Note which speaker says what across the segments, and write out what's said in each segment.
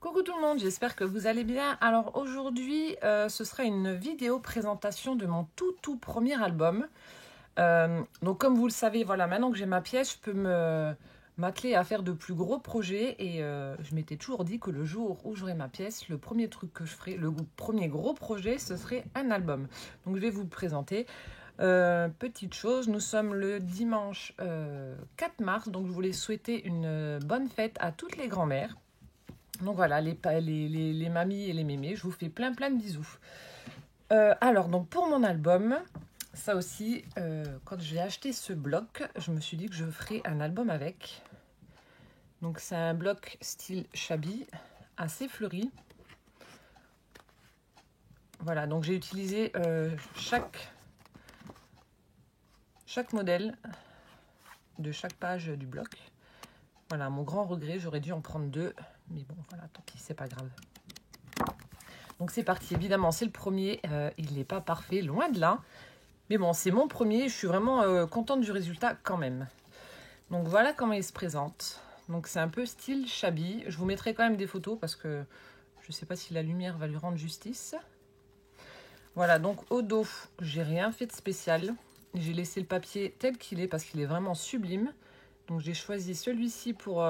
Speaker 1: Coucou tout le monde, j'espère que vous allez bien. Alors aujourd'hui, ce sera une vidéo présentation de mon tout premier album. Donc comme vous le savez, voilà, maintenant que j'ai ma pièce, je peux m'atteler à faire de plus gros projets. Et je m'étais toujours dit que le jour où j'aurai ma pièce, le premier truc que je ferai, le premier gros projet, ce serait un album. Donc je vais vous le présenter. Petite chose, nous sommes le dimanche 4 mars, donc je voulais souhaiter une bonne fête à toutes les grand-mères. Donc voilà, les mamies et les mémés, je vous fais plein de bisous. Alors, donc pour mon album, ça aussi, quand j'ai acheté ce bloc, je me suis dit que je ferais un album avec. Donc c'est un bloc style shabby, assez fleuri. Voilà, donc j'ai utilisé chaque modèle de chaque page du bloc. Voilà, mon grand regret, j'aurais dû en prendre 2. Mais bon, voilà, tant pis, c'est pas grave. Donc c'est parti, évidemment c'est le premier, il n'est pas parfait, loin de là. Mais bon, c'est mon premier, je suis vraiment contente du résultat quand même. Donc voilà comment il se présente. Donc c'est un peu style shabby. Je vous mettrai quand même des photos parce que je ne sais pas si la lumière va lui rendre justice. Voilà, donc au dos, j'ai rien fait de spécial. J'ai laissé le papier tel qu'il est parce qu'il est vraiment sublime. Donc j'ai choisi celui-ci pour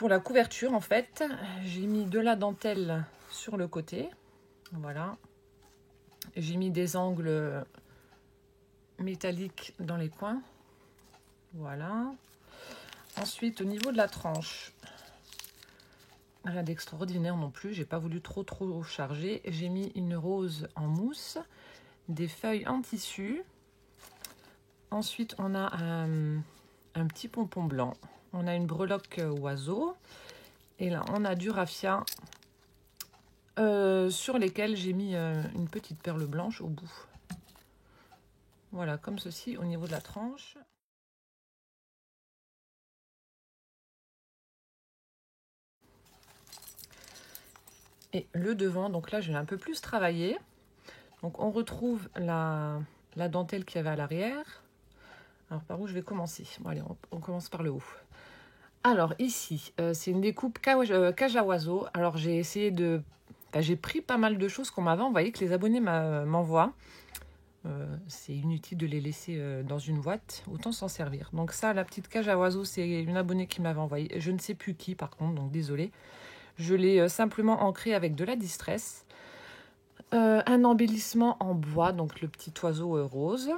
Speaker 1: la couverture en fait. J'ai mis de la dentelle sur le côté. Voilà. J'ai mis des angles métalliques dans les coins. Voilà. Ensuite, au niveau de la tranche, rien d'extraordinaire non plus. J'ai pas voulu trop charger. J'ai mis une rose en mousse, des feuilles en tissu. Ensuite, on a un petit pompon blanc. On a une breloque oiseau. Et là, on a du raffia sur lesquels j'ai mis une petite perle blanche au bout. Voilà, comme ceci au niveau de la tranche. Et le devant, donc là, je l'ai un peu plus travaillé. Donc, on retrouve la dentelle qu'il y avait à l'arrière. Alors, par où je vais commencer? Bon, allez, on commence par le haut. Alors, ici, c'est une découpe cage à oiseaux. Alors, j'ai essayé de... j'ai pris pas mal de choses qu'on m'avait envoyées, que les abonnés m'envoient. C'est inutile de les laisser dans une boîte, autant s'en servir. Donc ça, la petite cage à oiseaux, c'est une abonnée qui m'avait envoyé. Je ne sais plus qui, par contre, donc désolée. Je l'ai simplement ancré avec de la distress. Un embellissement en bois, donc le petit oiseau rose.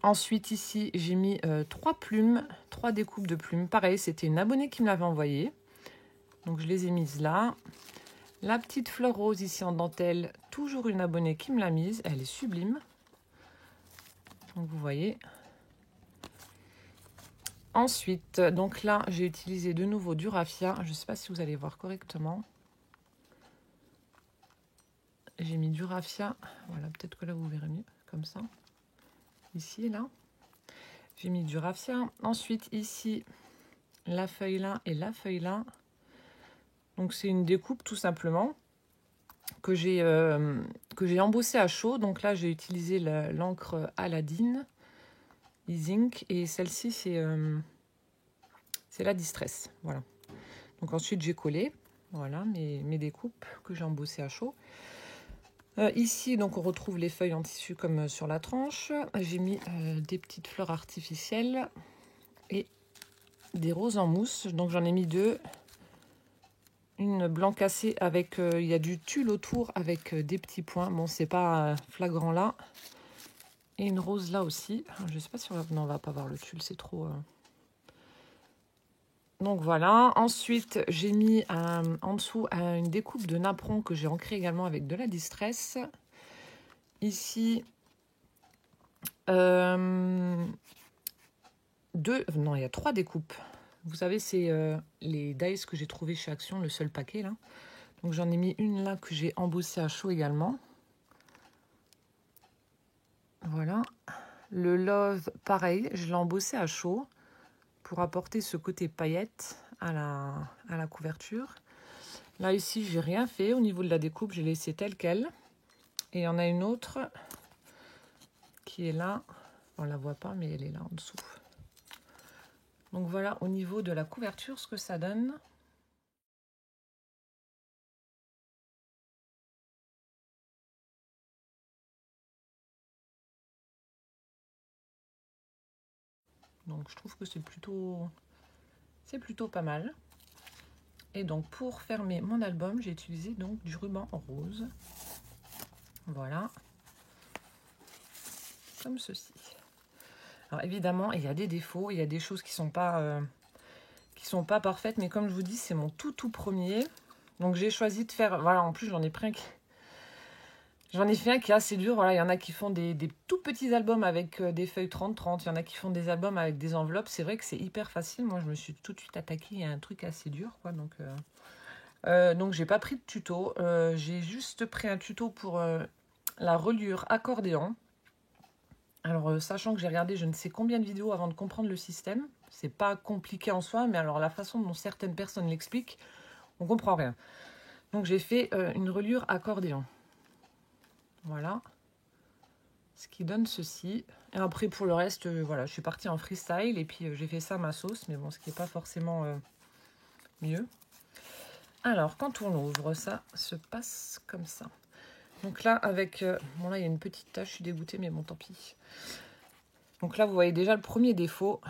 Speaker 1: Ensuite, ici, j'ai mis 3 plumes, 3 découpes de plumes. Pareil, c'était une abonnée qui me l'avait envoyé. Donc, je les ai mises là. La petite fleur rose ici en dentelle, toujours une abonnée qui me l'a mise. Elle est sublime. Donc, vous voyez. Ensuite, donc là, j'ai utilisé de nouveau du raffia. Je ne sais pas si vous allez voir correctement. J'ai mis du raffia. Voilà, peut-être que là, vous verrez mieux, comme ça. Ici et là. J'ai mis du raffia. Ensuite, ici, la feuille là et la feuille là. Donc, c'est une découpe tout simplement que j'ai embossée à chaud. Donc là, j'ai utilisé l'encre Aladdin E-Zinc. Et celle-ci, c'est la Distress. Voilà. Donc ensuite, j'ai collé. Voilà mes découpes que j'ai embossées à chaud. Ici, donc, on retrouve les feuilles en tissu comme sur la tranche. J'ai mis des petites fleurs artificielles et des roses en mousse. Donc, j'en ai mis 2. Une blanc cassé avec... il y a du tulle autour avec des petits points. Bon, c'est pas flagrant là. Et une rose là aussi. Je sais pas si on va... Non, on va pas voir le tulle, c'est trop... Donc voilà. Ensuite, j'ai mis en dessous une découpe de napperon que j'ai ancré également avec de la distress. Ici, non, il y a 3 découpes. Vous savez, c'est les dies que j'ai trouvé chez Action, le seul paquet là. Donc j'en ai mis une là que j'ai embossée à chaud également. Voilà. Le Love, pareil, je l'ai embossé à chaud pour apporter ce côté paillette à la couverture. Là, ici, j'ai rien fait au niveau de la découpe, j'ai laissé tel quel. Et il y en a une autre qui est là. On la voit pas, mais elle est là en dessous. Donc voilà, au niveau de la couverture, ce que ça donne. Donc je trouve que c'est plutôt pas mal. Et donc pour fermer mon album, j'ai utilisé donc du ruban rose. Voilà. Comme ceci. Alors évidemment, il y a des défauts, il y a des choses qui sont pas parfaites, mais comme je vous dis, c'est mon tout premier. Donc j'ai choisi de faire, voilà, en plus j'en ai fait un qui est assez dur. Voilà, il y en a qui font des tout petits albums avec des feuilles 30-30, il y en a qui font des albums avec des enveloppes. C'est vrai que c'est hyper facile. Moi, je me suis tout de suite attaquée à un truc assez dur, quoi. Donc j'ai pas pris de tuto. J'ai juste pris un tuto pour la reliure accordéon. Alors, sachant que j'ai regardé je ne sais combien de vidéos avant de comprendre le système, c'est pas compliqué en soi, mais alors la façon dont certaines personnes l'expliquent, on comprend rien. Donc, j'ai fait une reliure accordéon. Voilà. Ce qui donne ceci. Et après, pour le reste, voilà, je suis partie en freestyle et puis j'ai fait ça à ma sauce, mais bon, ce qui n'est pas forcément mieux. Alors, quand on l'ouvre, ça se passe comme ça. Donc là, avec... bon, là, il y a une petite tache, je suis dégoûtée, mais bon, tant pis. Donc là, vous voyez déjà le premier défaut.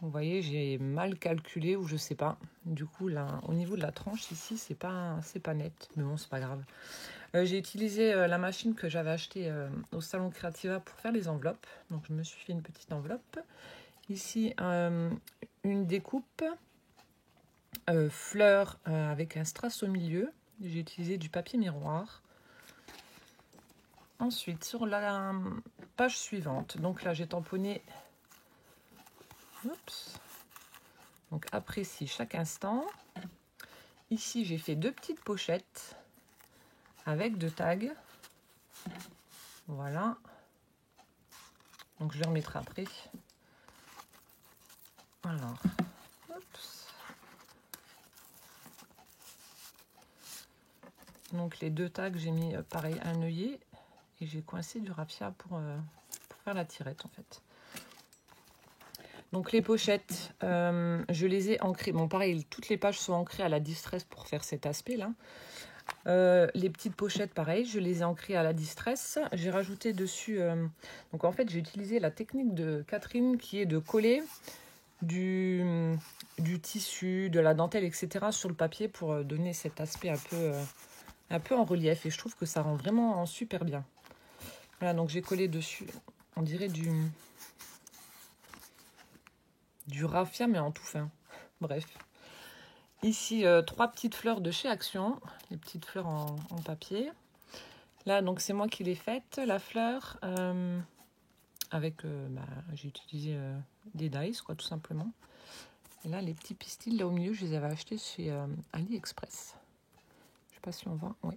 Speaker 1: Vous voyez, j'ai mal calculé ou je sais pas. Du coup, là, au niveau de la tranche, ici, c'est pas net. Mais bon, c'est pas grave. J'ai utilisé la machine que j'avais achetée au Salon Creativa pour faire les enveloppes. Donc, je me suis fait une petite enveloppe. Ici, une découpe fleur avec un strass au milieu. J'ai utilisé du papier miroir. Ensuite, sur la page suivante, donc là, j'ai tamponné. Oups. Donc, apprécie chaque instant. Ici, j'ai fait 2 petites pochettes avec 2 tags. Voilà. Donc, je les remettrai après. Alors, oups. Donc, les 2 tags, j'ai mis pareil un œillet et j'ai coincé du raffia pour faire la tirette en fait. Donc les pochettes, je les ai ancrées. Bon, pareil, toutes les pages sont ancrées à la distress pour faire cet aspect-là. Les petites pochettes, pareil, je les ai ancrées à la distress. J'ai rajouté dessus... donc en fait, j'ai utilisé la technique de Catherine qui est de coller du tissu, de la dentelle, etc. sur le papier pour donner cet aspect un peu en relief. Et je trouve que ça rend vraiment super bien. Voilà, donc j'ai collé dessus, on dirait du raffia, mais en tout fin. Bref. Ici, 3 petites fleurs de chez Action. Les petites fleurs en papier. Là, donc, c'est moi qui l'ai faite. La fleur, avec... j'ai utilisé des dies, quoi, tout simplement. Et là, les petits pistils, là, au milieu, je les avais achetés chez AliExpress. Je sais pas si on voit. Oui.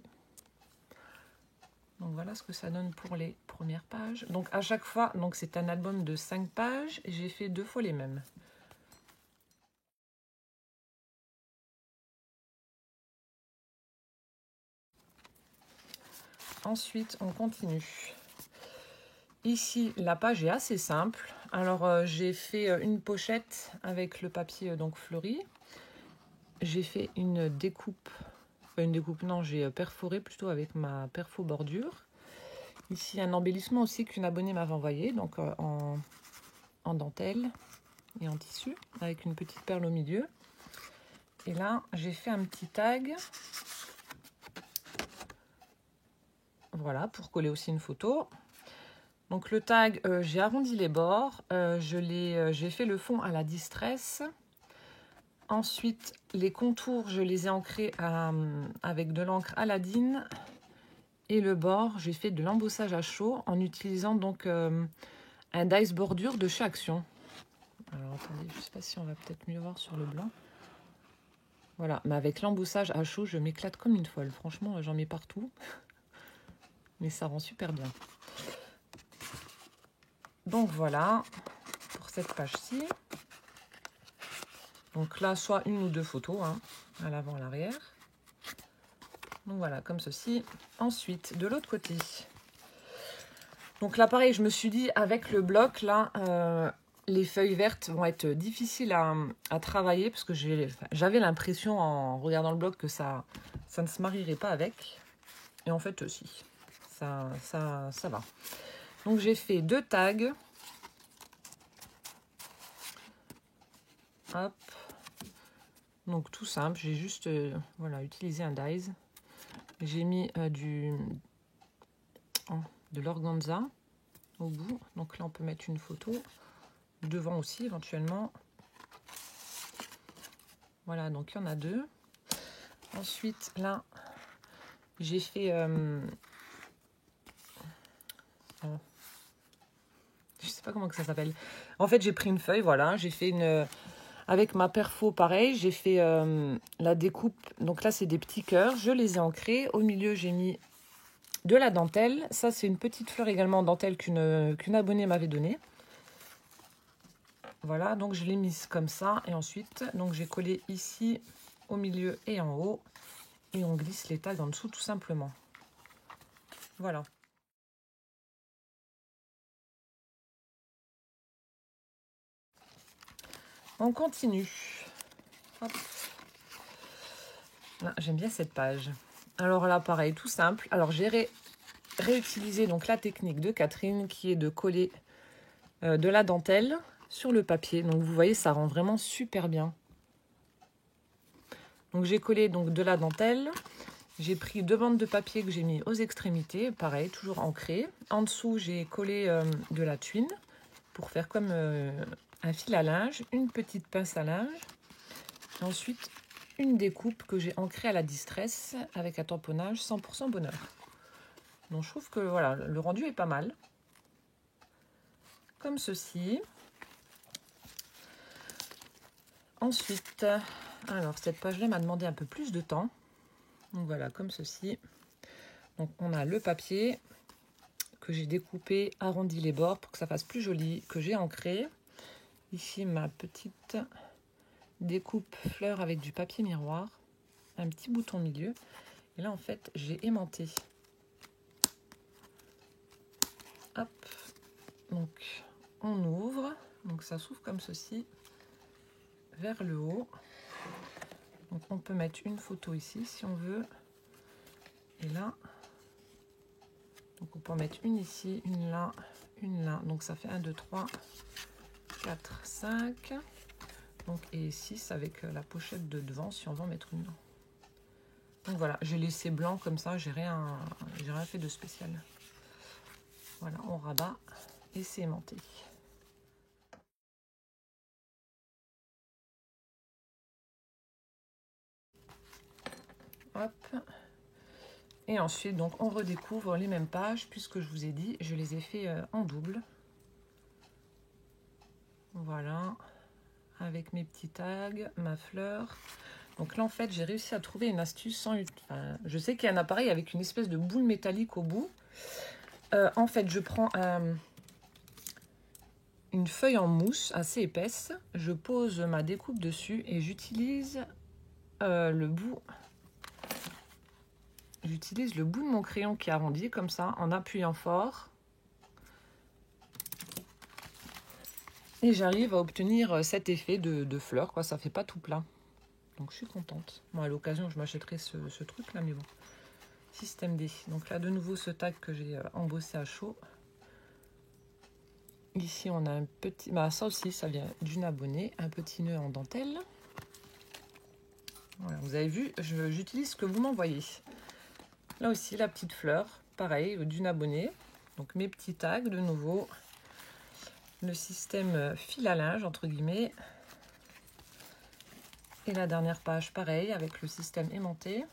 Speaker 1: Donc, voilà ce que ça donne pour les premières pages. Donc, à chaque fois, donc c'est un album de 5 pages. J'ai fait 2 fois les mêmes. Ensuite, on continue. Ici, la page est assez simple. Alors, j'ai fait une pochette avec le papier donc fleuri. J'ai fait une découpe. Enfin, une découpe, non, j'ai perforé plutôt avec ma perfo bordure. Ici, un embellissement aussi qu'une abonnée m'avait envoyé, donc en dentelle et en tissu, avec une petite perle au milieu. Et là, j'ai fait un petit tag. Voilà, pour coller aussi une photo. Donc le tag, j'ai arrondi les bords, j'ai fait le fond à la distress. Ensuite, les contours, je les ai ancrés avec de l'encre Aladdin. Et le bord, j'ai fait de l'embossage à chaud en utilisant donc un dice bordure de chez Action. Alors attendez, je ne sais pas si on va peut-être mieux voir sur le blanc. Voilà, mais avec l'embossage à chaud, je m'éclate comme une folle. Franchement, j'en mets partout. Mais ça rend super bien. Donc voilà, pour cette page-ci. Donc là, soit une ou 2 photos, hein, à l'avant, à l'arrière. Donc voilà, comme ceci. Ensuite, de l'autre côté. Donc là, pareil, je me suis dit, avec le bloc, là, les feuilles vertes vont être difficiles à travailler, parce que j'avais l'impression, en regardant le bloc, que ça ne se marierait pas avec. Et en fait, si. Ça va. Donc j'ai fait 2 tags. Hop. Donc tout simple, j'ai juste voilà, utilisé un dies. J'ai mis de l'organza au bout. Donc là, on peut mettre une photo. Devant aussi, éventuellement. Voilà, donc il y en a 2. Ensuite, là, j'ai fait... je sais pas comment que ça s'appelle. En fait, j'ai pris une feuille, voilà. J'ai fait une... avec ma perfo, pareil. J'ai fait la découpe. Donc là, c'est des petits cœurs. Je les ai ancrés. Au milieu, j'ai mis de la dentelle. Ça, c'est une petite fleur également en dentelle qu'une abonnée m'avait donnée. Voilà, donc je l'ai mise comme ça. Et ensuite, donc j'ai collé ici, au milieu et en haut. Et on glisse les tags en dessous, tout simplement. Voilà. On continue. J'aime bien cette page. Alors là, pareil, tout simple. Alors, j'ai réutilisé donc la technique de Catherine qui est de coller de la dentelle sur le papier. Donc, vous voyez, ça rend vraiment super bien. Donc, j'ai collé donc de la dentelle. J'ai pris 2 bandes de papier que j'ai mis aux extrémités. Pareil, toujours ancré. En dessous, j'ai collé de la tuile pour faire comme un fil à linge. Une petite pince à linge. Et ensuite, une découpe que j'ai ancrée à la distress avec un tamponnage 100% bonheur. Donc je trouve que voilà, le rendu est pas mal. Comme ceci. Ensuite, alors cette page-là m'a demandé un peu plus de temps. Donc voilà, comme ceci. Donc on a le papier que j'ai découpé, arrondi les bords pour que ça fasse plus joli, que j'ai ancré. Ici ma petite découpe fleur avec du papier miroir. Un petit bouton milieu. Et là en fait j'ai aimanté. Hop. Donc on ouvre. Donc ça s'ouvre comme ceci. Vers le haut. Donc on peut mettre une photo ici si on veut. Et là. Donc on peut en mettre une ici, une là, une là. Donc ça fait 1, 2, 3, 4, 5. Donc, et 6 avec la pochette de devant si on veut en mettre une. Donc voilà, j'ai laissé blanc comme ça, j'ai rien fait de spécial. Voilà, on rabat et c'est aimanté. Hop. Et ensuite, donc, on redécouvre les mêmes pages, puisque je vous ai dit, je les ai fait en double. Voilà, avec mes petits tags, ma fleur. Donc là, en fait, j'ai réussi à trouver une astuce sans... Enfin, je sais qu'il y a un appareil avec une espèce de boule métallique au bout. En fait, je prends une feuille en mousse assez épaisse. Je pose ma découpe dessus et j'utilise le bout... J'utilise le bout de mon crayon qui est arrondi comme ça, en appuyant fort. Et j'arrive à obtenir cet effet de fleur, quoi. Ça fait pas tout plat. Donc je suis contente. Bon, à l'occasion, je m'achèterai ce truc-là, mais bon. Système D. Donc là, de nouveau, ce tag que j'ai embossé à chaud. Ici, on a un petit... Bah, ça aussi, ça vient d'une abonnée. Un petit nœud en dentelle. Voilà, vous avez vu, j'utilise ce que vous m'envoyez. Là aussi, la petite fleur, pareil, d'une abonnée. Donc mes petits tags, de nouveau. Le système fil à linge, entre guillemets. Et la dernière page, pareil, avec le système aimanté.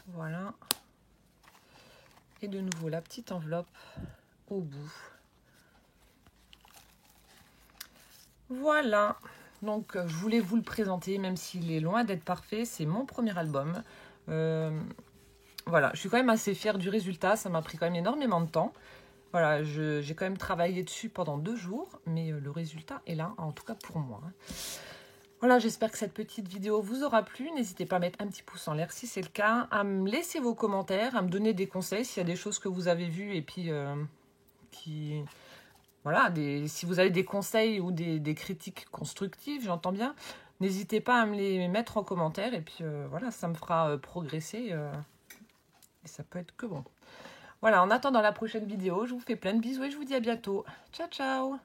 Speaker 1: Voilà. Et de nouveau, la petite enveloppe au bout. Voilà. Donc, je voulais vous le présenter, même s'il est loin d'être parfait. C'est mon premier album. Voilà, je suis quand même assez fière du résultat. Ça m'a pris quand même énormément de temps. Voilà, j'ai quand même travaillé dessus pendant 2 jours, mais le résultat est là, en tout cas pour moi. Voilà, j'espère que cette petite vidéo vous aura plu. N'hésitez pas à mettre un petit pouce en l'air si c'est le cas, à me laisser vos commentaires, à me donner des conseils s'il y a des choses que vous avez vues et puis voilà, si vous avez des conseils ou des critiques constructives, j'entends bien. N'hésitez pas à me les mettre en commentaire et puis voilà, ça me fera progresser et ça peut être que bon. Voilà, en attendant la prochaine vidéo, je vous fais plein de bisous et je vous dis à bientôt. Ciao, ciao!